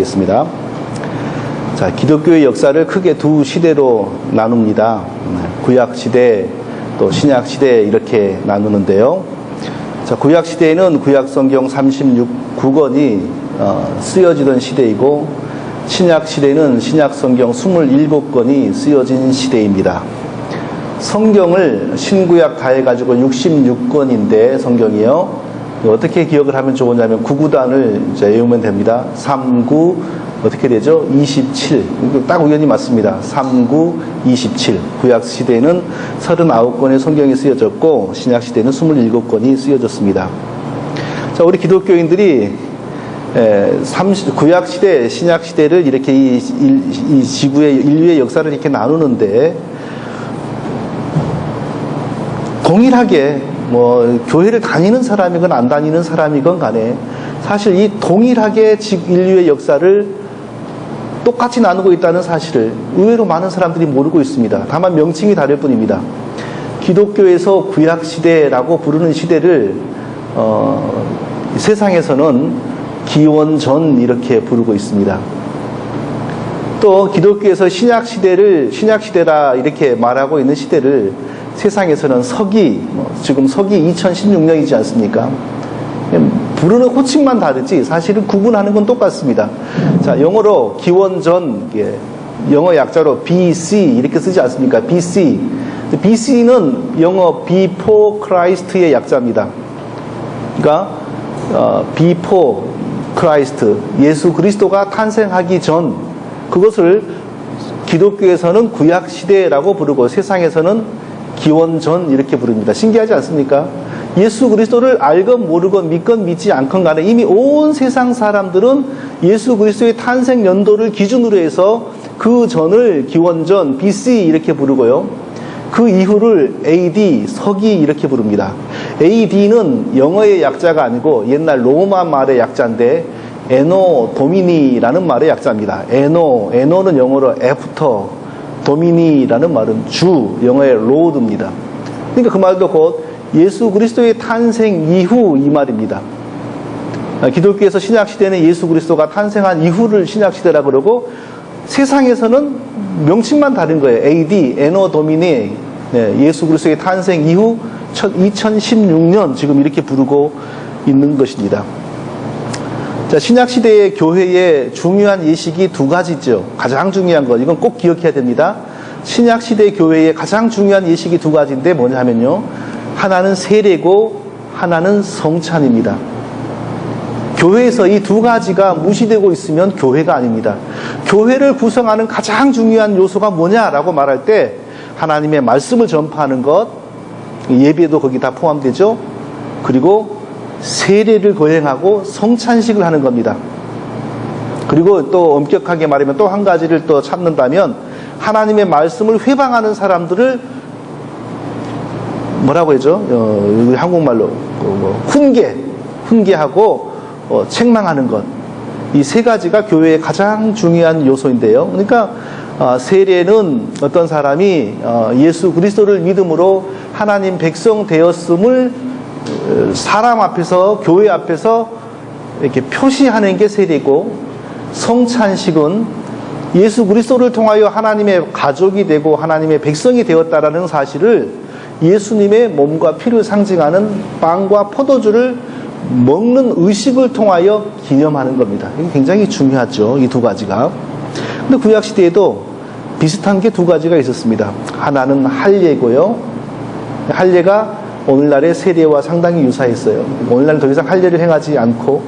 보겠습니다. 자, 기독교의 역사를 크게 두 시대로 나눕니다. 구약 시대, 또 신약 시대 이렇게 나누는데요. 자, 구약 시대에는 구약 성경 36권이 쓰여지던 시대이고, 신약 시대는 신약 성경 27권이 쓰여진 시대입니다. 성경을 신구약 다 해가지고 66권인데 성경이요. 어떻게 기억을 하면 좋으냐면 구구단을 이제 외우면 됩니다. 39 어떻게 되죠? 27. 딱 우연히 맞습니다. 39, 27. 구약 시대에는 39권의 성경이 쓰여졌고 신약 시대는 27권이 쓰여졌습니다. 자, 우리 기독교인들이 구약 시대, 신약 시대를 이렇게 이 지구의 인류의 역사를 이렇게 나누는데 동일하게 교회를 다니는 사람이건 안 다니는 사람이건 간에 사실 이 동일하게 인류의 역사를 똑같이 나누고 있다는 사실을 의외로 많은 사람들이 모르고 있습니다. 다만 명칭이 다를 뿐입니다. 기독교에서 구약시대라고 부르는 시대를 세상에서는 기원전 이렇게 부르고 있습니다. 또 기독교에서 신약시대라 이렇게 말하고 있는 시대를 세상에서는 지금 서기 2016년이지 않습니까? 부르는 호칭만 다르지 사실은 구분하는 건 똑같습니다. 자, 영어로 기원전, 영어 약자로 BC 이렇게 쓰지 않습니까? BC. BC는 영어 Before Christ의 약자입니다. 그러니까 Before Christ, 예수 그리스도가 탄생하기 전, 그것을 기독교에서는 구약시대라고 부르고 세상에서는 기원전 이렇게 부릅니다. 신기하지 않습니까? 예수 그리스도를 알건 모르건 믿건 믿지 않건 간에 이미 온 세상 사람들은 예수 그리스도의 탄생 연도를 기준으로 해서 그 전을 기원전 BC 이렇게 부르고요. 그 이후를 AD 서기 이렇게 부릅니다. AD는 영어의 약자가 아니고 옛날 로마 말의 약자인데 에노 도미니라는 말의 약자입니다. 에노는 영어로 애프터, 도미니라는 말은 주, 영어의 로드입니다. 그러니까 그 말도 곧 예수 그리스도의 탄생 이후 이 말입니다. 기독교에서 신약시대는 예수 그리스도가 탄생한 이후를 신약시대라고 그러고 세상에서는 명칭만 다른 거예요. AD, 에노 도미니, 예수 그리스도의 탄생 이후 2016년 지금 이렇게 부르고 있는 것입니다. 자, 신약시대의 교회의 중요한 예식이 두 가지죠. 가장 중요한 것, 이건 꼭 기억해야 됩니다. 신약시대 교회의 가장 중요한 예식이 두 가지인데 뭐냐 하면요. 하나는 세례고 하나는 성찬입니다. 교회에서 이 두 가지가 무시되고 있으면 교회가 아닙니다. 교회를 구성하는 가장 중요한 요소가 뭐냐라고 말할 때 하나님의 말씀을 전파하는 것, 예배도 거기 다 포함되죠. 그리고 세례를 거행하고 성찬식을 하는 겁니다. 그리고 또 엄격하게 말하면 또 한 가지를 또 찾는다면 하나님의 말씀을 회방하는 사람들을 뭐라고 하죠? 한국말로 훈계하고 책망하는 것. 이 세 가지가 교회의 가장 중요한 요소인데요. 그러니까 세례는 어떤 사람이 예수 그리스도를 믿음으로 하나님 백성 되었음을 사람 앞에서, 교회 앞에서 이렇게 표시하는 게 세례고, 성찬식은 예수 그리스도를 통하여 하나님의 가족이 되고 하나님의 백성이 되었다라는 사실을 예수님의 몸과 피를 상징하는 빵과 포도주를 먹는 의식을 통하여 기념하는 겁니다. 이게 굉장히 중요하죠. 이 두 가지가. 근데 구약시대에도 비슷한 게 두 가지가 있었습니다. 하나는 할례고요. 할례가 오늘날의 세례와 상당히 유사했어요. 오늘날은 더 이상 할례를 행하지 않고,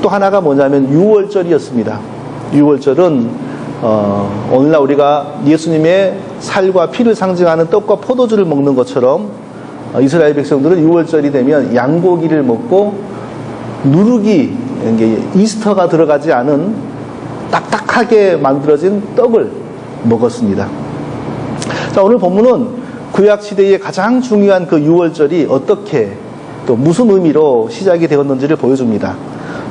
또 하나가 뭐냐면 유월절이었습니다. 유월절은 오늘날 우리가 예수님의 살과 피를 상징하는 떡과 포도주를 먹는 것처럼 이스라엘 백성들은 유월절이 되면 양고기를 먹고 누룩이, 이스터가 들어가지 않은 딱딱하게 만들어진 떡을 먹었습니다. 자, 오늘 본문은 구약시대의 가장 중요한 그 유월절이 어떻게 또 무슨 의미로 시작이 되었는지를 보여줍니다.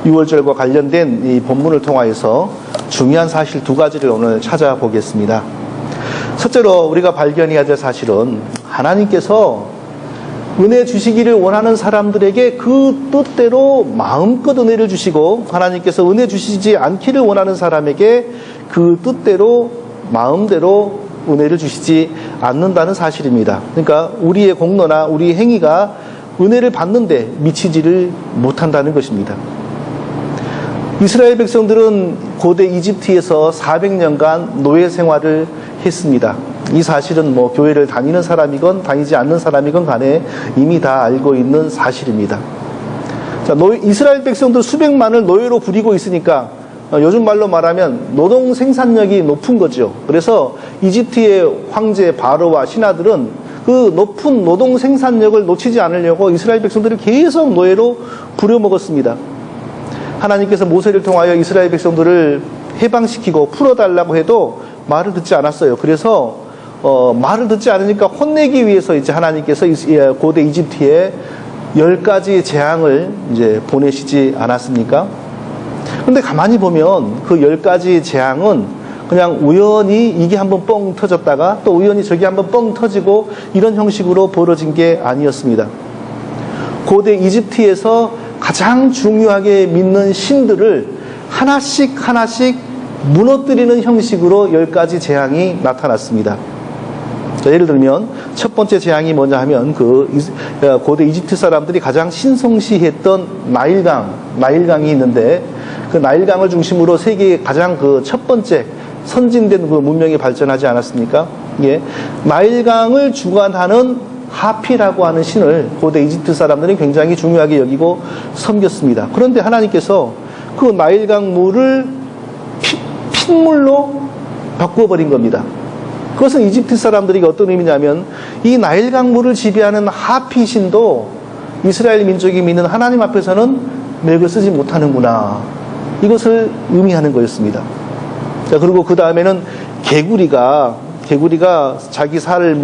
유월절과 관련된 이 본문을 통하여서 중요한 사실 두 가지를 오늘 찾아보겠습니다. 첫째로 우리가 발견해야 될 사실은 하나님께서 은혜 주시기를 원하는 사람들에게 그 뜻대로 마음껏 은혜를 주시고, 하나님께서 은혜 주시지 않기를 원하는 사람에게 그 뜻대로 마음대로 은혜를 주시지 않는다는 사실입니다. 그러니까 우리의 공로나 우리의 행위가 은혜를 받는데 미치지를 못한다는 것입니다. 이스라엘 백성들은 고대 이집트에서 400년간 노예 생활을 했습니다. 이 사실은 뭐 교회를 다니는 사람이건 다니지 않는 사람이건 간에 이미 다 알고 있는 사실입니다. 자, 이스라엘 백성들 수백만을 노예로 부리고 있으니까 요즘 말로 말하면 노동 생산력이 높은 거죠. 그래서 이집트의 황제 바로와 신하들은 그 높은 노동 생산력을 놓치지 않으려고 이스라엘 백성들을 계속 노예로 부려먹었습니다. 하나님께서 모세를 통하여 이스라엘 백성들을 해방시키고 풀어달라고 해도 말을 듣지 않았어요. 그래서 말을 듣지 않으니까 혼내기 위해서 이제 하나님께서 고대 이집트에 10가지 재앙을 이제 보내시지 않았습니까? 근데 가만히 보면 그 10가지 재앙은 그냥 우연히 이게 한번 뻥 터졌다가 또 우연히 저게 한번 뻥 터지고 이런 형식으로 벌어진 게 아니었습니다. 고대 이집트에서 가장 중요하게 믿는 신들을 하나씩 무너뜨리는 형식으로 10가지 재앙이 나타났습니다. 자, 예를 들면 첫 번째 재앙이 뭐냐 하면 고대 이집트 사람들이 가장 신성시했던 나일강이 있는데, 그 나일강을 중심으로 세계의 가장 첫 번째 선진된 그 문명이 발전하지 않았습니까? 예. 나일강을 주관하는 하피라고 하는 신을 고대 이집트 사람들이 굉장히 중요하게 여기고 섬겼습니다. 그런데 하나님께서 그 나일강 물을 핏물로 바꾸어버린 겁니다. 그것은 이집트 사람들에게 어떤 의미냐면 이 나일강 물을 지배하는 하피 신도 이스라엘 민족이 믿는 하나님 앞에서는 맥을 쓰지 못하는구나, 이것을 의미하는 거였습니다. 자, 그리고 그 다음에는 개구리가 자기 살을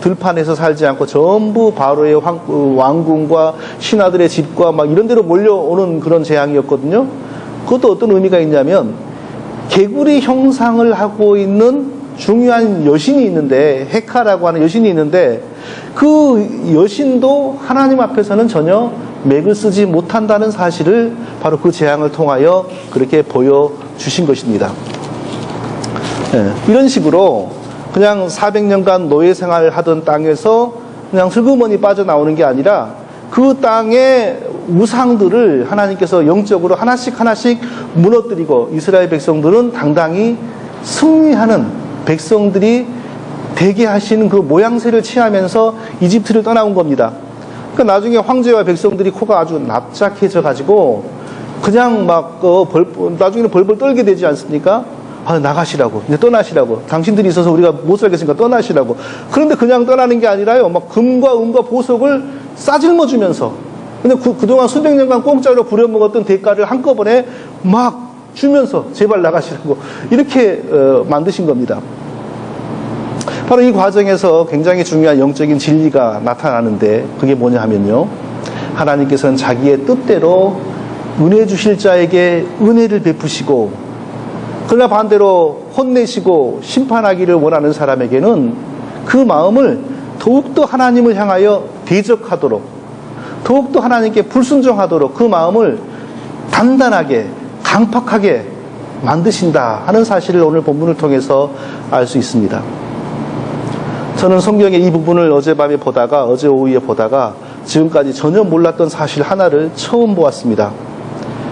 들판에서 살지 않고 전부 바로의 왕궁과 신하들의 집과 막 이런 데로 몰려오는 그런 재앙이었거든요. 그것도 어떤 의미가 있냐면 개구리 형상을 하고 있는 중요한 여신이 있는데, 헤카라고 하는 여신이 있는데, 그 여신도 하나님 앞에서는 전혀 맥을 쓰지 못한다는 사실을 바로 그 재앙을 통하여 그렇게 보여주신 것입니다. 네, 이런 식으로 그냥 400년간 노예 생활을 하던 땅에서 그냥 슬그머니 빠져나오는 게 아니라 그 땅의 우상들을 하나님께서 영적으로 하나씩 무너뜨리고 이스라엘 백성들은 당당히 승리하는 백성들이 되게 하시는 그 모양새를 취하면서 이집트를 떠나온 겁니다. 그러니까 나중에 황제와 백성들이 코가 아주 납작해져 가지고 그냥 나중에는 벌벌 떨게 되지 않습니까? 나가시라고, 이제 떠나시라고, 당신들이 있어서 우리가 못 살겠으니까 떠나시라고. 그런데 그냥 떠나는 게 아니라요, 금과 은과 보석을 싸질러 주면서, 근데 그동안 수백 년간 공짜로 부려먹었던 대가를 한꺼번에 막 주면서 제발 나가시라고 이렇게 만드신 겁니다. 바로 이 과정에서 굉장히 중요한 영적인 진리가 나타나는데, 그게 뭐냐 하면요, 하나님께서는 자기의 뜻대로 은혜 주실 자에게 은혜를 베푸시고, 그러나 반대로 혼내시고 심판하기를 원하는 사람에게는 그 마음을 더욱더 하나님을 향하여 대적하도록, 더욱더 하나님께 불순종하도록 그 마음을 단단하게 강팍하게 만드신다 하는 사실을 오늘 본문을 통해서 알 수 있습니다. 저는 성경의 이 부분을 어제 오후에 보다가 지금까지 전혀 몰랐던 사실 하나를 처음 보았습니다.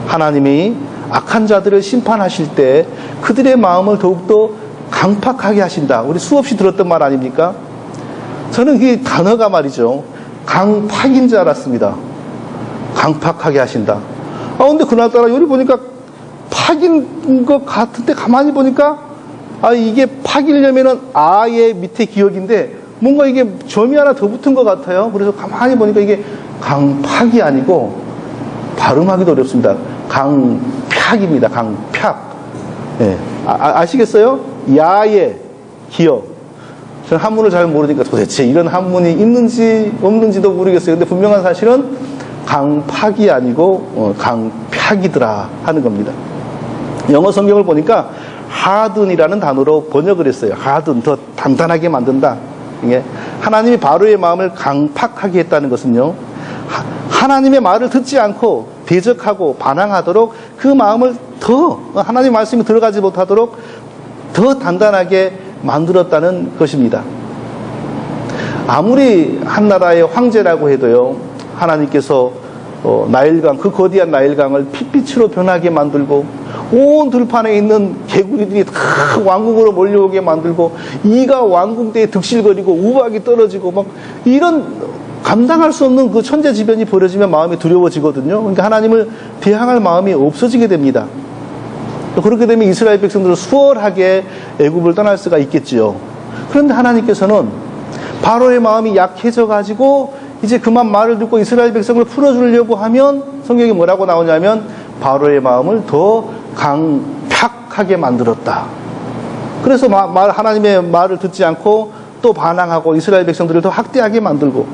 하나님이 악한 자들을 심판하실 때 그들의 마음을 더욱더 강팍하게 하신다. 우리 수없이 들었던 말 아닙니까? 저는 이 단어가 말이죠, 강팍인 줄 알았습니다. 강팍하게 하신다. 근데 그날따라 여기 보니까 팍인 것 같은데 가만히 보니까 이게 팍이려면은 아의 밑에 기역인데 뭔가 이게 점이 하나 더 붙은 것 같아요. 그래서 가만히 보니까 이게 강팍이 아니고 발음하기도 어렵습니다. 강팍입니다. 강팍. 네. 아시겠어요? 야의 기역. 저는 한문을 잘 모르니까 도대체 이런 한문이 있는지 없는지도 모르겠어요. 근데 분명한 사실은 강팍이 아니고 강팍이더라 하는 겁니다. 영어 성경을 보니까 harden이라는 단어로 번역을 했어요. harden, 더 단단하게 만든다. 이게 하나님이 바로의 마음을 강팍하게 했다는 것은요, 하나님의 말을 듣지 않고 대적하고 반항하도록 그 마음을 더 하나님 말씀이 들어가지 못하도록 더 단단하게 만들었다는 것입니다. 아무리 한 나라의 황제라고 해도요, 하나님께서 나일강, 그 거대한 나일강을 핏빛으로 변하게 만들고 온 들판에 있는 개구리들이 다 왕궁으로 몰려오게 만들고 이가 왕궁대에 득실거리고 우박이 떨어지고 막 이런 감당할 수 없는 그 천재지변이 벌어지면 마음이 두려워지거든요. 그러니까 하나님을 대항할 마음이 없어지게 됩니다. 그렇게 되면 이스라엘 백성들은 수월하게 애굽을 떠날 수가 있겠지요. 그런데 하나님께서는 바로의 마음이 약해져 가지고 이제 그만 말을 듣고 이스라엘 백성을 풀어주려고 하면 성경에 뭐라고 나오냐면 바로의 마음을 더 강팍하게 만들었다. 그래서 하나님의 말을 듣지 않고 또 반항하고 이스라엘 백성들을 더 학대하게 만들고,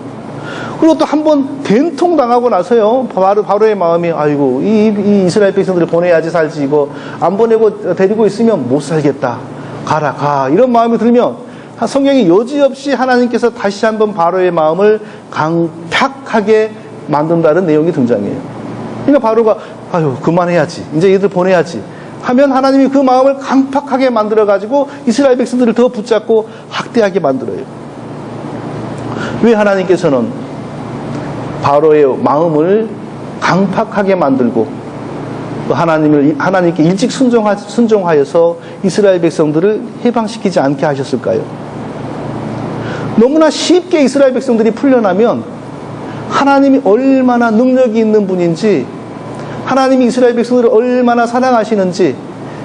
그리고 또 한 번 된통당하고 나서요, 바로의 마음이 아이고 이 이스라엘 백성들을 보내야지 살지, 이거 안 보내고 데리고 있으면 못 살겠다, 가 이런 마음이 들면 성경이 여지없이 하나님께서 다시 한번 바로의 마음을 강팍하게 만든다는 내용이 등장해요. 그러니까 바로가 아유 그만해야지, 이제 얘들 보내야지 하면 하나님이 그 마음을 강팍하게 만들어가지고 이스라엘 백성들을 더 붙잡고 학대하게 만들어요. 왜 하나님께서는 바로의 마음을 강팍하게 만들고 하나님께 일찍 순종하여서 이스라엘 백성들을 해방시키지 않게 하셨을까요? 너무나 쉽게 이스라엘 백성들이 풀려나면 하나님이 얼마나 능력이 있는 분인지, 하나님이 이스라엘 백성들을 얼마나 사랑하시는지,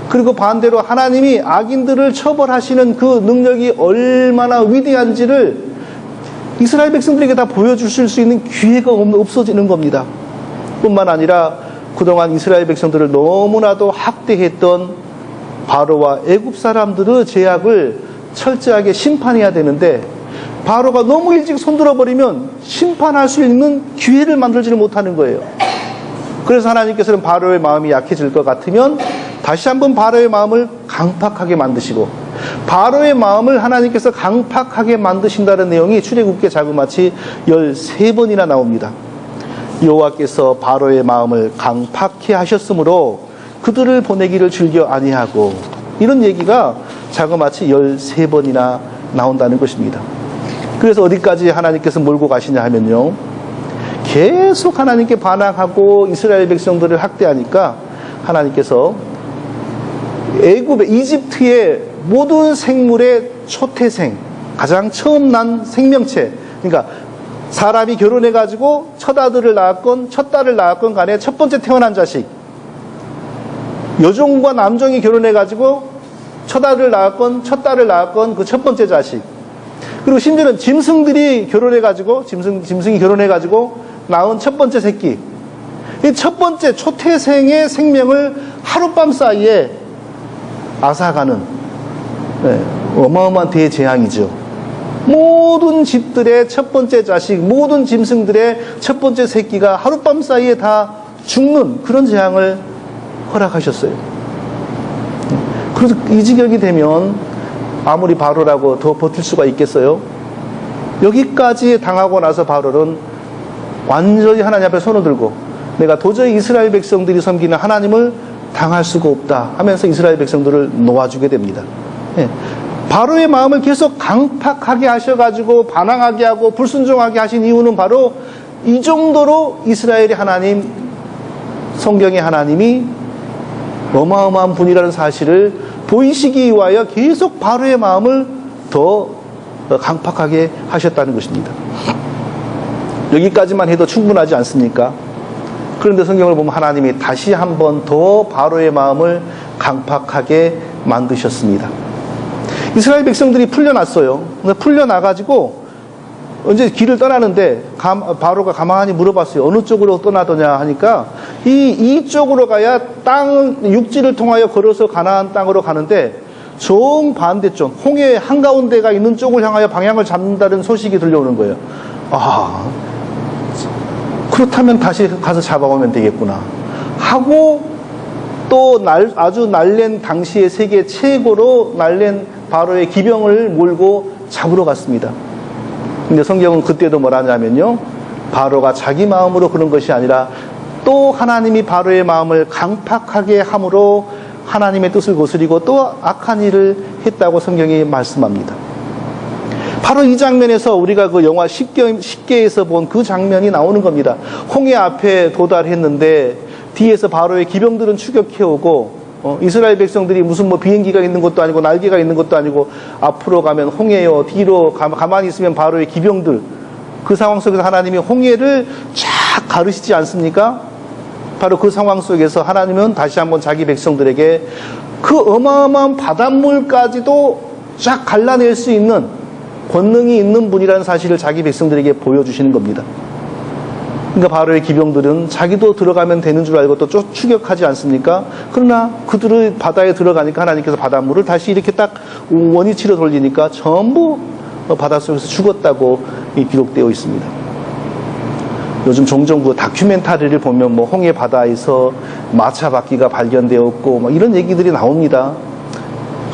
그리고 반대로 하나님이 악인들을 처벌하시는 그 능력이 얼마나 위대한지를 이스라엘 백성들에게 다 보여주실 수 있는 기회가 없어지는 겁니다. 뿐만 아니라 그동안 이스라엘 백성들을 너무나도 학대했던 바로와 애굽 사람들의 죄악을 철저하게 심판해야 되는데, 바로가 너무 일찍 손들어버리면 심판할 수 있는 기회를 만들지를 못하는 거예요. 그래서 하나님께서는 바로의 마음이 약해질 것 같으면 다시 한번 바로의 마음을 강팍하게 만드시고, 바로의 마음을 하나님께서 강팍하게 만드신다는 내용이 출애굽기 자그마치 13번이나 나옵니다. 여호와께서 바로의 마음을 강팍히 하셨으므로 그들을 보내기를 즐겨 아니하고, 이런 얘기가 자그마치 13번이나 나온다는 것입니다. 그래서 어디까지 하나님께서 몰고 가시냐 하면요, 계속 하나님께 반항하고 이스라엘 백성들을 학대하니까 하나님께서 이집트의 모든 생물의 초태생, 가장 처음 난 생명체, 그러니까 사람이 결혼해가지고 첫 아들을 낳았건 첫 딸을 낳았건 간에 첫 번째 태어난 자식, 여종과 남종이 결혼해가지고 첫 아들을 낳았건 첫 딸을 낳았건 그 첫 번째 자식, 그리고 심지어는 짐승들이 결혼해가지고 짐승이 결혼해가지고 낳은 첫 번째 새끼, 이 첫 번째 초태생의 생명을 하룻밤 사이에 앗아가는 어마어마한 대재앙이죠. 모든 집들의 첫 번째 자식, 모든 짐승들의 첫 번째 새끼가 하룻밤 사이에 다 죽는 그런 재앙을 허락하셨어요. 그래서 이 지경이 되면 아무리 바로라고 더 버틸 수가 있겠어요? 여기까지 당하고 나서 바로는 완전히 하나님 앞에 손을 들고 내가 도저히 이스라엘 백성들이 섬기는 하나님을 당할 수가 없다 하면서 이스라엘 백성들을 놓아주게 됩니다. 바로의 마음을 계속 강팍하게 하셔가지고 반항하게 하고 불순종하게 하신 이유는 바로 이 정도로 이스라엘의 하나님, 성경의 하나님이 어마어마한 분이라는 사실을 보이시기 위하여 계속 바로의 마음을 더 강팍하게 하셨다는 것입니다. 여기까지만 해도 충분하지 않습니까? 그런데 성경을 보면 하나님이 다시 한번 더 바로의 마음을 강팍하게 만드셨습니다. 이스라엘 백성들이 풀려났어요. 풀려나가지고 이제 길을 떠나는데 바로가 가만히 물어봤어요. 어느 쪽으로 떠나더냐 하니까 이쪽으로 가야 육지를 통하여 걸어서 가나안 땅으로 가는데 정반대쪽 홍해 한가운데가 있는 쪽을 향하여 방향을 잡는다는 소식이 들려오는 거예요. 그렇다면 다시 가서 잡아오면 되겠구나 하고 또 아주 날랜 당시의 세계 최고로 날랜 바로의 기병을 몰고 잡으러 갔습니다. 근데 성경은 그때도 뭐라냐면요, 바로가 자기 마음으로 그런 것이 아니라 또 하나님이 바로의 마음을 강팍하게 함으로 하나님의 뜻을 거스리고 또 악한 일을 했다고 성경이 말씀합니다. 바로 이 장면에서 우리가 그 영화 10계에서 본 그 장면이 나오는 겁니다. 홍해 앞에 도달했는데 뒤에서 바로의 기병들은 추격해오고, 이스라엘 백성들이 무슨 뭐 비행기가 있는 것도 아니고 날개가 있는 것도 아니고 앞으로 가면 홍해요, 뒤로 가만히 있으면 바로의 기병들, 그 상황 속에서 하나님이 홍해를 쫙 가르시지 않습니까? 바로 그 상황 속에서 하나님은 다시 한번 자기 백성들에게 그 어마어마한 바닷물까지도 쫙 갈라낼 수 있는 권능이 있는 분이라는 사실을 자기 백성들에게 보여주시는 겁니다. 그러니까 바로의 기병들은 자기도 들어가면 되는 줄 알고 또 추격하지 않습니까? 그러나 그들의 바다에 들어가니까 하나님께서 바닷물을 다시 이렇게 딱 원위치로 돌리니까 전부 바닷속에서 죽었다고 기록되어 있습니다. 요즘 종종 그 다큐멘터리를 보면 뭐 홍해 바다에서 마차 바퀴가 발견되었고 뭐 이런 얘기들이 나옵니다.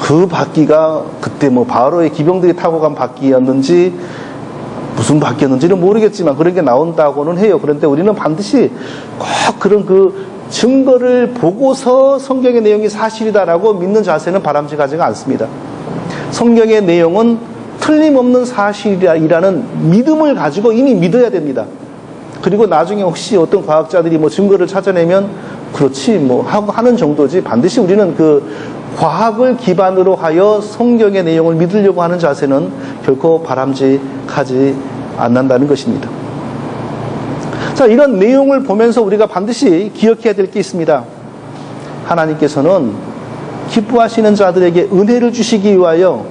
그 바퀴가 그때 뭐 바로의 기병들이 타고 간 바퀴였는지 무슨 바퀴였는지는 모르겠지만 그런 게 나온다고는 해요. 그런데 우리는 반드시 꼭 그런 그 증거를 보고서 성경의 내용이 사실이다라고 믿는 자세는 바람직하지가 않습니다. 성경의 내용은 틀림없는 사실이라는 믿음을 가지고 이미 믿어야 됩니다. 그리고 나중에 혹시 어떤 과학자들이 뭐 증거를 찾아내면 그렇지 뭐 하고 하는 정도지, 반드시 우리는 그 과학을 기반으로 하여 성경의 내용을 믿으려고 하는 자세는 결코 바람직하지 않는다는 것입니다. 자, 이런 내용을 보면서 우리가 반드시 기억해야 될 게 있습니다. 하나님께서는 기뻐하시는 자들에게 은혜를 주시기 위하여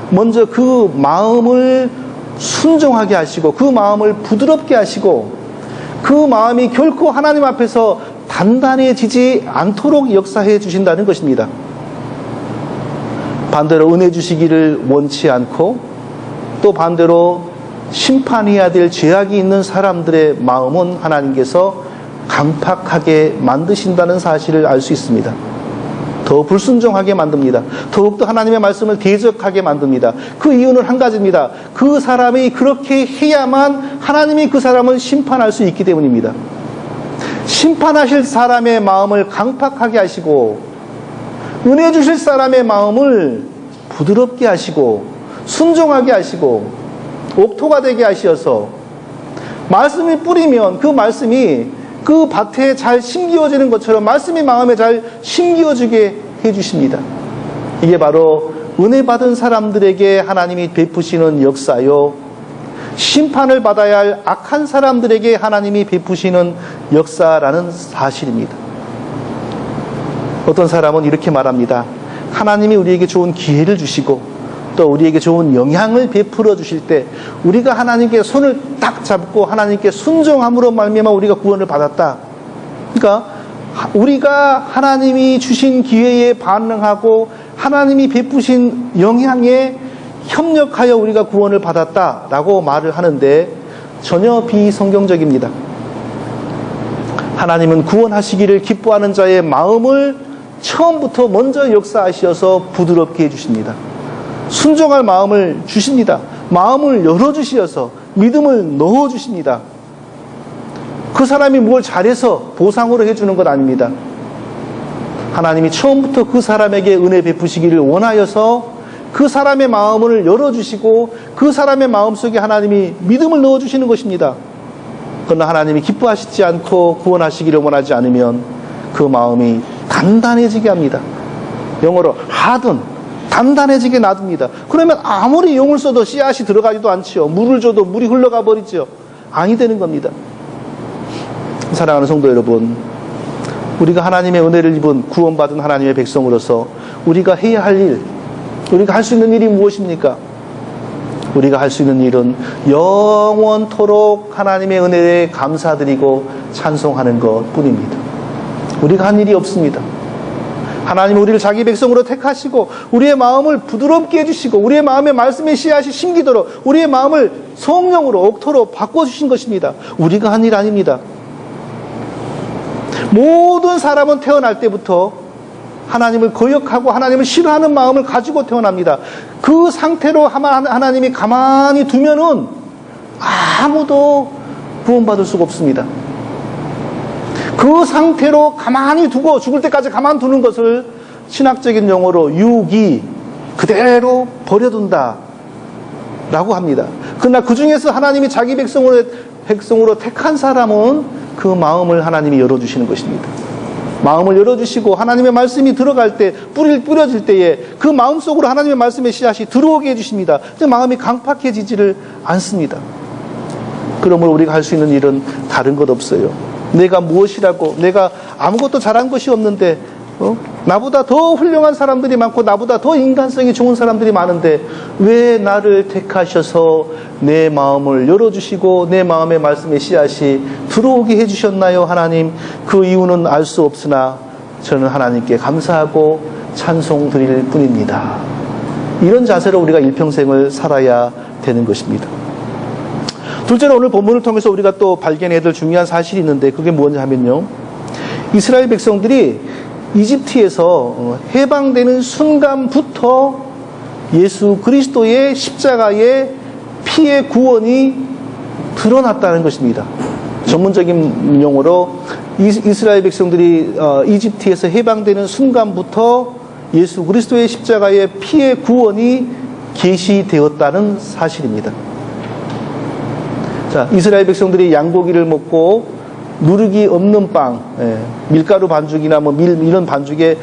먼저 그 마음을 순종하게 하시고 그 마음을 부드럽게 하시고 그 마음이 결코 하나님 앞에서 단단해지지 않도록 역사해 주신다는 것입니다. 반대로 은혜 주시기를 원치 않고 또 반대로 심판해야 될 죄악이 있는 사람들의 마음은 하나님께서 강팍하게 만드신다는 사실을 알 수 있습니다. 더 불순종하게 만듭니다. 더욱더 하나님의 말씀을 대적하게 만듭니다. 그 이유는 한 가지입니다. 그 사람이 그렇게 해야만 하나님이 그 사람을 심판할 수 있기 때문입니다. 심판하실 사람의 마음을 강팍하게 하시고 은혜 주실 사람의 마음을 부드럽게 하시고 순종하게 하시고 옥토가 되게 하셔서 말씀을 뿌리면 그 말씀이 그 밭에 잘 심기어지는 것처럼 말씀이 마음에 잘 심기어지게 해주십니다. 이게 바로 은혜 받은 사람들에게 하나님이 베푸시는 역사요, 심판을 받아야 할 악한 사람들에게 하나님이 베푸시는 역사라는 사실입니다. 어떤 사람은 이렇게 말합니다. 하나님이 우리에게 좋은 기회를 주시고 또 우리에게 좋은 영향을 베풀어 주실 때 우리가 하나님께 손을 딱 잡고 하나님께 순종함으로 말미암아 우리가 구원을 받았다. 그러니까 우리가 하나님이 주신 기회에 반응하고 하나님이 베푸신 영향에 협력하여 우리가 구원을 받았다라고 말을 하는데 전혀 비성경적입니다. 하나님은 구원하시기를 기뻐하는 자의 마음을 처음부터 먼저 역사하셔서 부드럽게 해주십니다. 순종할 마음을 주십니다. 마음을 열어주시어서 믿음을 넣어주십니다. 그 사람이 뭘 잘해서 보상으로 해주는 건 아닙니다. 하나님이 처음부터 그 사람에게 은혜 베푸시기를 원하여서 그 사람의 마음을 열어주시고 그 사람의 마음속에 하나님이 믿음을 넣어주시는 것입니다. 그러나 하나님이 기뻐하시지 않고 구원하시기를 원하지 않으면 그 마음이 단단해지게 합니다. 영어로 harden, 단단해지게 놔둡니다. 그러면 아무리 용을 써도 씨앗이 들어가지도 않지요. 물을 줘도 물이 흘러가 버리죠. 아니 되는 겁니다. 사랑하는 성도 여러분, 우리가 하나님의 은혜를 입은 구원받은 하나님의 백성으로서 우리가 해야 할 일, 우리가 할 수 있는 일이 무엇입니까? 우리가 할 수 있는 일은 영원토록 하나님의 은혜에 감사드리고 찬송하는 것 뿐입니다. 우리가 한 일이 없습니다. 하나님은 우리를 자기 백성으로 택하시고 우리의 마음을 부드럽게 해주시고 우리의 마음에 말씀의 씨앗이 심기도록 우리의 마음을 성령으로 옥토로 바꿔주신 것입니다. 우리가 한 일 아닙니다. 모든 사람은 태어날 때부터 하나님을 거역하고 하나님을 싫어하는 마음을 가지고 태어납니다. 그 상태로 하나님이 가만히 두면은 아무도 구원받을 수가 없습니다. 그 상태로 가만히 두고 죽을 때까지 가만두는 것을 신학적인 용어로 유기, 그대로 버려둔다 라고 합니다. 그러나 그 중에서 하나님이 자기 백성으로 택한 사람은 그 마음을 하나님이 열어주시는 것입니다. 마음을 열어주시고 하나님의 말씀이 들어갈 때, 뿌려질 때에 그 마음 속으로 하나님의 말씀의 씨앗이 들어오게 해주십니다. 그 마음이 강팍해지지를 않습니다. 그러므로 우리가 할 수 있는 일은 다른 것 없어요. 내가 무엇이라고, 내가 아무것도 잘한 것이 없는데 나보다 더 훌륭한 사람들이 많고 나보다 더 인간성이 좋은 사람들이 많은데 왜 나를 택하셔서 내 마음을 열어주시고 내 마음의 말씀의 씨앗이 들어오게 해주셨나요, 하나님? 그 이유는 알 수 없으나 저는 하나님께 감사하고 찬송 드릴 뿐입니다. 이런 자세로 우리가 일평생을 살아야 되는 것입니다. 둘째로 오늘 본문을 통해서 우리가 또 발견해야 될 중요한 사실이 있는데 그게 뭐냐 하면요, 이스라엘 백성들이 이집트에서 해방되는 순간부터 예수 그리스도의 십자가의 피의 구원이 드러났다는 것입니다. 전문적인 용어로 이스라엘 백성들이 이집트에서 해방되는 순간부터 예수 그리스도의 십자가의 피의 구원이 계시되었다는 사실입니다. 자, 이스라엘 백성들이 양고기를 먹고 누룩이 없는 빵, 밀가루 반죽이나 이런 반죽에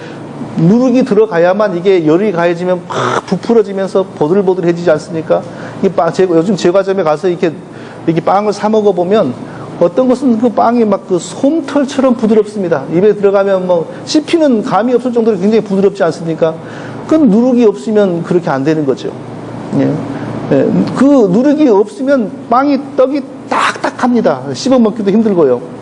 누룩이 들어가야만 이게 열이 가해지면 막 부풀어지면서 보들보들해지지 않습니까? 요즘 제과점에 가서 이렇게 빵을 사 먹어보면 어떤 것은 그 빵이 막 그 솜털처럼 부드럽습니다. 입에 들어가면 씹히는 감이 없을 정도로 굉장히 부드럽지 않습니까? 그 누룩이 없으면 그렇게 안 되는 거죠. 그 누룩이 없으면 떡이 딱딱합니다. 씹어 먹기도 힘들고요.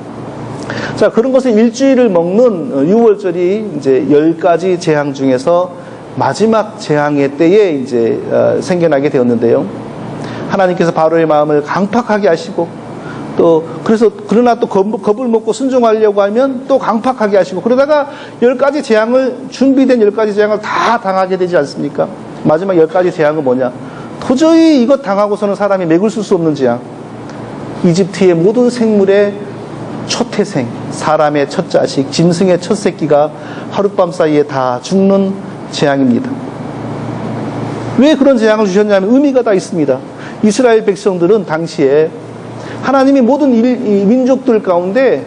자, 그런 것을 일주일을 먹는 유월절이 이제 10가지 재앙 중에서 마지막 재앙의 때에 이제 생겨나게 되었는데요. 하나님께서 바로의 마음을 강팍하게 하시고 그러나 또 겁을 먹고 순종하려고 하면 또 강팍하게 하시고 그러다가 10가지 재앙을, 준비된 10가지 재앙을 다 당하게 되지 않습니까? 마지막 10가지 재앙은 뭐냐? 도저히 이것 당하고서는 사람이 맥을 쓸 수 없는 재앙. 이집트의 모든 생물의 초태생, 사람의 첫 자식, 짐승의 첫 새끼가 하룻밤 사이에 다 죽는 재앙입니다. 왜 그런 재앙을 주셨냐면 의미가 다 있습니다. 이스라엘 백성들은 당시에 하나님이 모든 민족들 가운데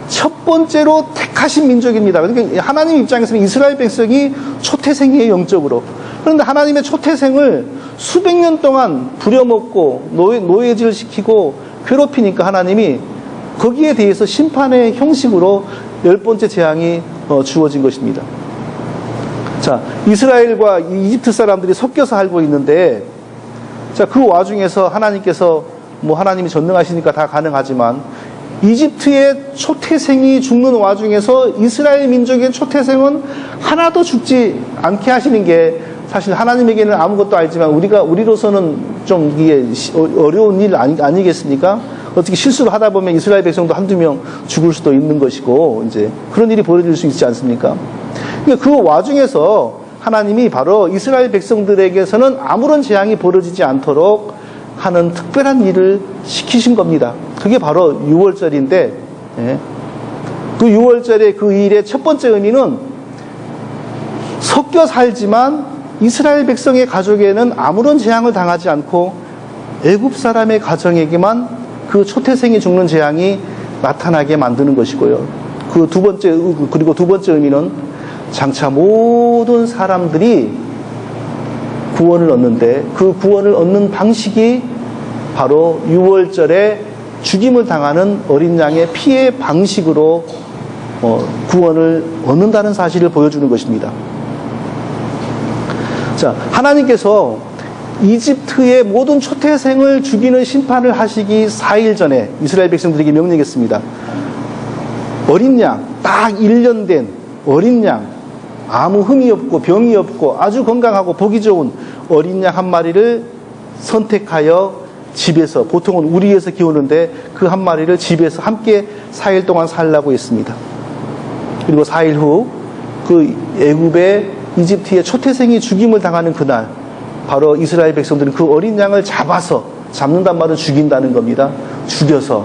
첫 번째로 택하신 민족입니다. 그러니까 하나님 입장에서는 이스라엘 백성이 초태생이에요, 영적으로. 그런데 하나님의 초태생을 수백 년 동안 부려먹고 노예질 시키고 괴롭히니까 하나님이 거기에 대해서 심판의 형식으로 10번째 재앙이 주어진 것입니다. 자, 이스라엘과 이집트 사람들이 섞여서 살고 있는데, 자, 그 와중에서 하나님께서 하나님이 전능하시니까 다 가능하지만 이집트의 초태생이 죽는 와중에서 이스라엘 민족의 초태생은 하나도 죽지 않게 하시는 게 사실 하나님에게는 아무것도 아니지만 우리로서는 좀 이게 어려운 일 아니겠습니까? 어떻게 실수를 하다 보면 이스라엘 백성도 한두 명 죽을 수도 있는 것이고, 이제 그런 일이 벌어질 수 있지 않습니까? 그러니까 그 와중에서 하나님이 바로 이스라엘 백성들에게서는 아무런 재앙이 벌어지지 않도록 하는 특별한 일을 시키신 겁니다. 그게 바로 유월절인데, 그 유월절의 그 일의 첫 번째 의미는 섞여 살지만 이스라엘 백성의 가족에는 아무런 재앙을 당하지 않고 애굽 사람의 가정에게만 그 초태생이 죽는 재앙이 나타나게 만드는 것이고요. 그리고 두 번째 의미는 장차 모든 사람들이 구원을 얻는데 그 구원을 얻는 방식이 바로 유월절에 죽임을 당하는 어린 양의 피의 방식으로 구원을 얻는다는 사실을 보여주는 것입니다. 자, 하나님께서 이집트의 모든 초태생을 죽이는 심판을 하시기 4일 전에 이스라엘 백성들에게 명령했습니다. 어린 양, 딱 1년 된 어린 양, 아무 흠이 없고 병이 없고 아주 건강하고 보기 좋은 어린 양 한 마리를 선택하여 집에서, 보통은 우리에서 키우는데 그 한 마리를 집에서 함께 4일 동안 살라고 했습니다. 그리고 4일 후 그 애굽의 이집트의 초태생이 죽임을 당하는 그날, 바로 이스라엘 백성들은 그 어린 양을 잡아서 잡는단 말은 죽인다는 겁니다. 죽여서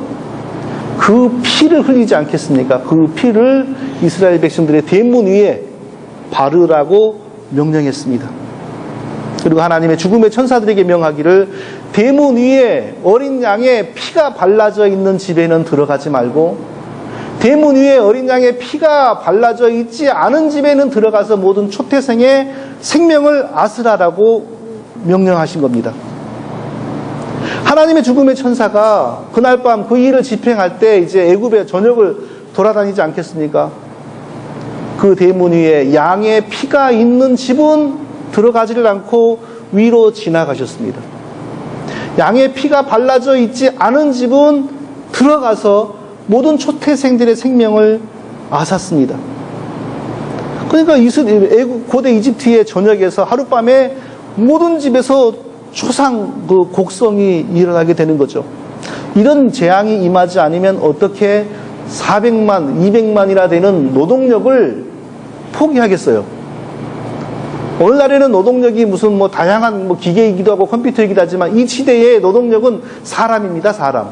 그 피를 흘리지 않겠습니까? 그 피를 이스라엘 백성들의 대문 위에 바르라고 명령했습니다. 그리고 하나님의 죽음의 천사들에게 명하기를 대문 위에 어린 양의 피가 발라져 있는 집에는 들어가지 말고 대문 위에 어린 양의 피가 발라져 있지 않은 집에는 들어가서 모든 초태생의 생명을 앗으라라고 명령하신 겁니다. 하나님의 죽음의 천사가 그날 밤 그 일을 집행할 때 이제 애굽의 전역을 돌아다니지 않겠습니까? 그 대문 위에 양의 피가 있는 집은 들어가지를 않고 위로 지나가셨습니다. 양의 피가 발라져 있지 않은 집은 들어가서 모든 초태생들의 생명을 앗았습니다. 그러니까 고대 이집트의 전역에서 하룻밤에 모든 집에서 초상 그 곡성이 일어나게 되는 거죠. 이런 재앙이 임하지 않으면 어떻게 400만, 200만이나 되는 노동력을 포기하겠어요? 오늘날에는 노동력이 무슨 다양한 기계이기도 하고 컴퓨터이기도 하지만 이 시대의 노동력은 사람입니다, 사람.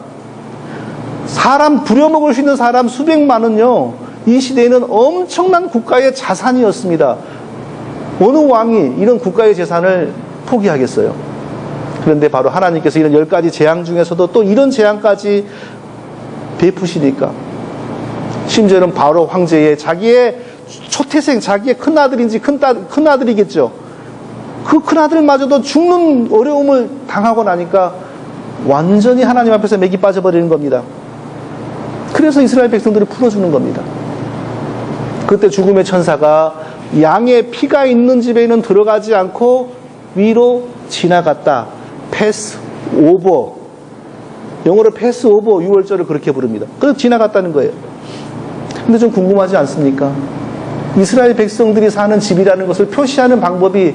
사람 부려먹을 수 있는 사람 수백만은요, 이 시대에는 엄청난 국가의 자산이었습니다. 어느 왕이 이런 국가의 재산을 포기하겠어요? 그런데 바로 하나님께서 이런 10가지 재앙 중에서도 또 이런 재앙까지 베푸시니까 심지어는 바로 황제의 자기의 초태생, 자기의 큰아들인지 큰아들이겠죠. 그 큰아들마저도 죽는 어려움을 당하고 나니까 완전히 하나님 앞에서 맥이 빠져버리는 겁니다. 그래서 이스라엘 백성들을 풀어주는 겁니다. 그때 죽음의 천사가 양의 피가 있는 집에는 들어가지 않고 위로 지나갔다. 패스 오버. 영어로 패스 오버 6월절을 그렇게 부릅니다. 그래서 지나갔다는 거예요. 근데 좀 궁금하지 않습니까? 이스라엘 백성들이 사는 집이라는 것을 표시하는 방법이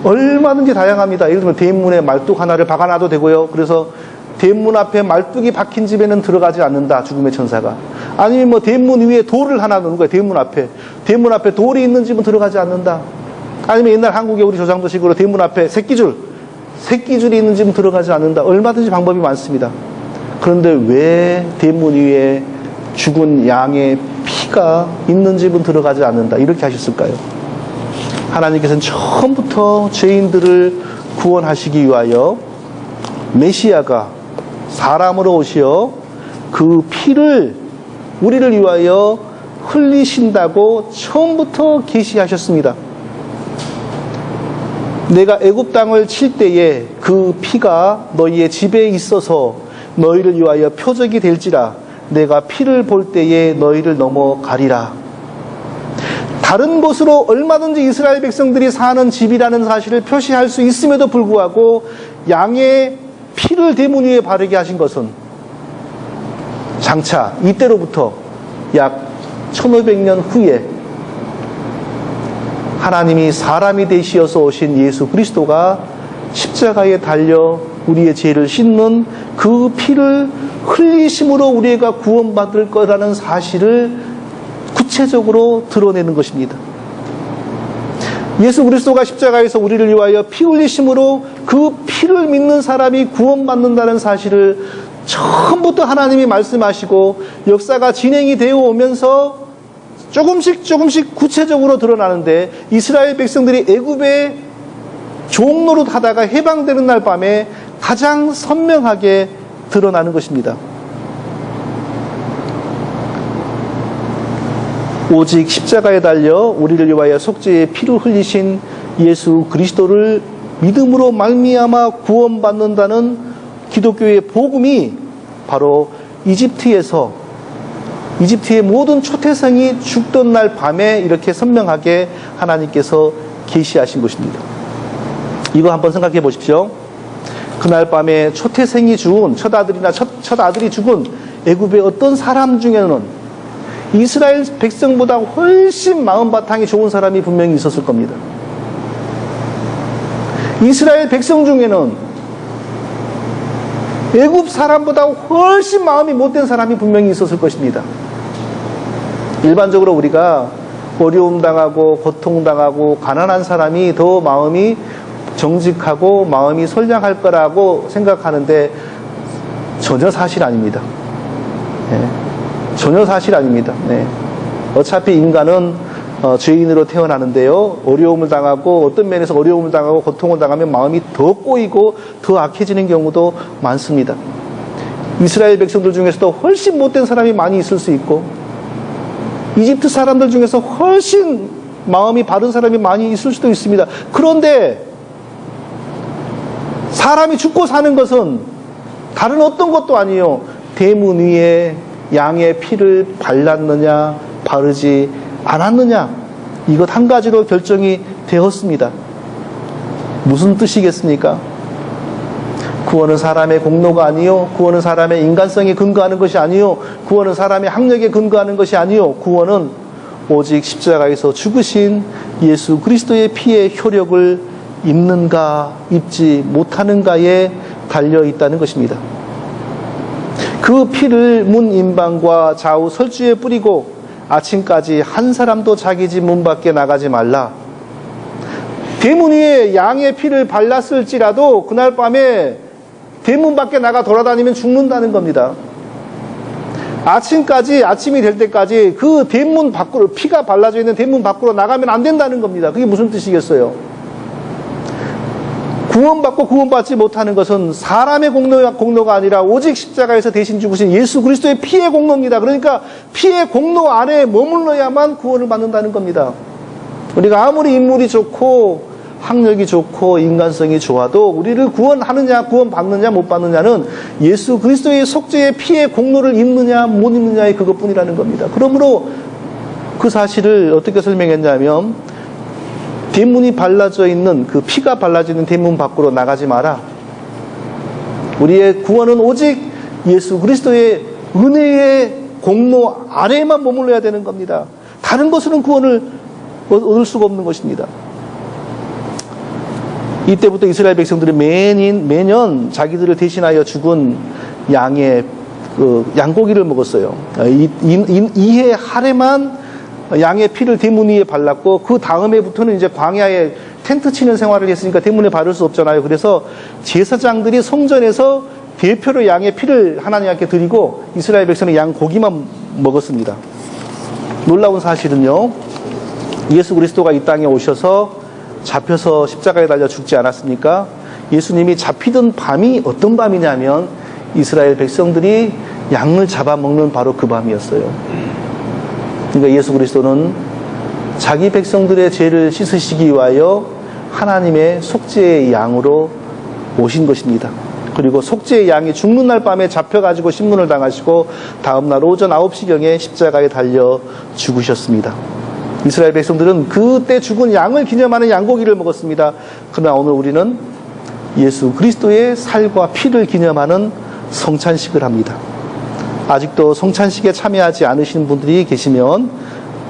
얼마든지 다양합니다. 예를 들면 대문에 말뚝 하나를 박아놔도 되고요. 그래서 대문 앞에 말뚝이 박힌 집에는 들어가지 않는다, 죽음의 천사가. 아니면 대문 위에 돌을 하나 놓는 거예요. 대문 앞에 돌이 있는 집은 들어가지 않는다. 아니면 옛날 한국의 우리 조상도식으로 대문 앞에 새끼줄이 있는 집은 들어가지 않는다. 얼마든지 방법이 많습니다. 그런데 왜 대문 위에 죽은 양의 피가 있는 집은 들어가지 않는다, 이렇게 하셨을까요? 하나님께서는 처음부터 죄인들을 구원하시기 위하여 메시아가 사람으로 오시어 그 피를 우리를 위하여 흘리신다고 처음부터 계시하셨습니다. 내가 애굽 땅을 칠 때에 그 피가 너희의 집에 있어서 너희를 위하여 표적이 될지라. 내가 피를 볼 때에 너희를 넘어가리라. 다른 곳으로 얼마든지 이스라엘 백성들이 사는 집이라는 사실을 표시할 수 있음에도 불구하고 양의 피를 대문 위에 바르게 하신 것은 장차 이때로부터 약 1500년 후에 하나님이 사람이 되시어서 오신 예수 그리스도가 십자가에 달려 우리의 죄를 씻는 그 피를 흘리심으로 우리가 구원받을 거라는 사실을 구체적으로 드러내는 것입니다. 예수 그리스도가 십자가에서 우리를 위하여 피 흘리심으로 그 피를 믿는 사람이 구원받는다는 사실을 처음부터 하나님이 말씀하시고 역사가 진행이 되어 오면서 조금씩 구체적으로 드러나는데 이스라엘 백성들이 애굽의 종노릇 하다가 해방되는 날 밤에 가장 선명하게 드러나는 것입니다. 오직 십자가에 달려 우리를 위하여 속죄의 피를 흘리신 예수 그리스도를 믿음으로 말미암아 구원받는다는 기독교의 복음이 바로 이집트의 모든 초태생이 죽던 날 밤에 이렇게 선명하게 하나님께서 계시하신 것입니다. 이거 한번 생각해 보십시오. 그날 밤에 초태생이 죽은 첫아들이나 첫아들이 죽은 애굽의 어떤 사람 중에는 이스라엘 백성보다 훨씬 마음바탕이 좋은 사람이 분명히 있었을 겁니다. 이스라엘 백성 중에는 애굽 사람보다 훨씬 마음이 못된 사람이 분명히 있었을 것입니다. 일반적으로 우리가 어려움 당하고 고통 당하고 가난한 사람이 더 마음이 정직하고 마음이 선량할 거라고 생각하는데 전혀 사실 아닙니다. 네. 전혀 사실 아닙니다. 네. 어차피 인간은 죄인으로 태어나는데요. 어려움을 당하고 어떤 면에서 어려움을 당하고 고통을 당하면 마음이 더 꼬이고 더 악해지는 경우도 많습니다. 이스라엘 백성들 중에서도 훨씬 못된 사람이 많이 있을 수 있고 이집트 사람들 중에서 훨씬 마음이 바른 사람이 많이 있을 수도 있습니다. 그런데 사람이 죽고 사는 것은 다른 어떤 것도 아니에요. 대문 위에 양의 피를 발랐느냐 바르지 않았느냐, 이것 한 가지로 결정이 되었습니다. 무슨 뜻이겠습니까? 구원은 사람의 공로가 아니요, 구원은 사람의 인간성에 근거하는 것이 아니요, 구원은 사람의 학력에 근거하는 것이 아니요, 구원은 오직 십자가에서 죽으신 예수 그리스도의 피의 효력을 입는가 입지 못하는가에 달려 있다는 것입니다. 그 피를 문 임방과 좌우 설주에 뿌리고 아침까지 한 사람도 자기 집 문 밖에 나가지 말라. 대문 위에 양의 피를 발랐을지라도 그날 밤에 대문 밖에 나가 돌아다니면 죽는다는 겁니다. 아침이 될 때까지 그 대문 밖으로, 피가 발라져 있는 대문 밖으로 나가면 안 된다는 겁니다. 그게 무슨 뜻이겠어요? 구원받고 구원받지 못하는 것은 사람의 공로가 아니라 오직 십자가에서 대신 죽으신 예수 그리스도의 피의 공로입니다. 그러니까 피의 공로 안에 머물러야만 구원을 받는다는 겁니다. 우리가 아무리 인물이 좋고 학력이 좋고 인간성이 좋아도 우리를 구원하느냐 구원받느냐 못 받느냐는 예수 그리스도의 속죄의 피의 공로를 입느냐 못 입느냐의 그것뿐이라는 겁니다. 그러므로 그 사실을 어떻게 설명했냐면 대문이 발라져 있는, 그 피가 발라져 있는 대문 밖으로 나가지 마라. 우리의 구원은 오직 예수 그리스도의 은혜의 공로 아래에만 머물러야 되는 겁니다. 다른 것으로는 구원을 얻을 수가 없는 것입니다. 이때부터 이스라엘 백성들이 매년 자기들을 대신하여 죽은 양의 양고기를 먹었어요. 이해 하루만 양의 피를 대문 위에 발랐고 그 다음에부터는 이제 광야에 텐트 치는 생활을 했으니까 대문에 바를 수 없잖아요. 그래서 제사장들이 성전에서 대표로 양의 피를 하나님께 드리고 이스라엘 백성은 양 고기만 먹었습니다. 놀라운 사실은요, 예수 그리스도가 이 땅에 오셔서 잡혀서 십자가에 달려 죽지 않았습니까? 예수님이 잡히던 밤이 어떤 밤이냐면 이스라엘 백성들이 양을 잡아먹는 바로 그 밤이었어요. 그러니까 예수 그리스도는 자기 백성들의 죄를 씻으시기 위하여 하나님의 속죄의 양으로 오신 것입니다. 그리고 속죄의 양이 죽는 날 밤에 잡혀가지고 신문을 당하시고 다음날 오전 9시경에 십자가에 달려 죽으셨습니다. 이스라엘 백성들은 그때 죽은 양을 기념하는 양고기를 먹었습니다. 그러나 오늘 우리는 예수 그리스도의 살과 피를 기념하는 성찬식을 합니다. 아직도 성찬식에 참여하지 않으시는 분들이 계시면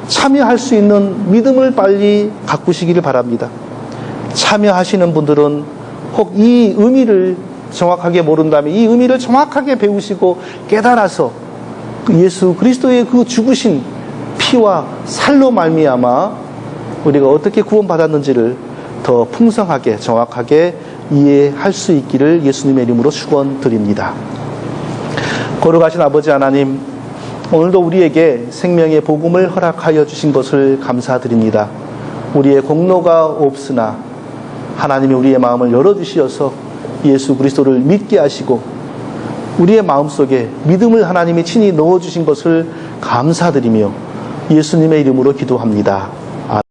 참여할 수 있는 믿음을 빨리 가꾸시기를 바랍니다. 참여하시는 분들은 혹 이 의미를 정확하게 모른다면 이 의미를 정확하게 배우시고 깨달아서 예수 그리스도의 그 죽으신 피와 살로 말미암아 우리가 어떻게 구원받았는지를 더 풍성하게 정확하게 이해할 수 있기를 예수님의 이름으로 축원드립니다. 거룩하신 아버지 하나님, 오늘도 우리에게 생명의 복음을 허락하여 주신 것을 감사드립니다. 우리의 공로가 없으나 하나님이 우리의 마음을 열어주시어서 예수 그리스도를 믿게 하시고 우리의 마음속에 믿음을 하나님이 친히 넣어주신 것을 감사드리며 예수님의 이름으로 기도합니다.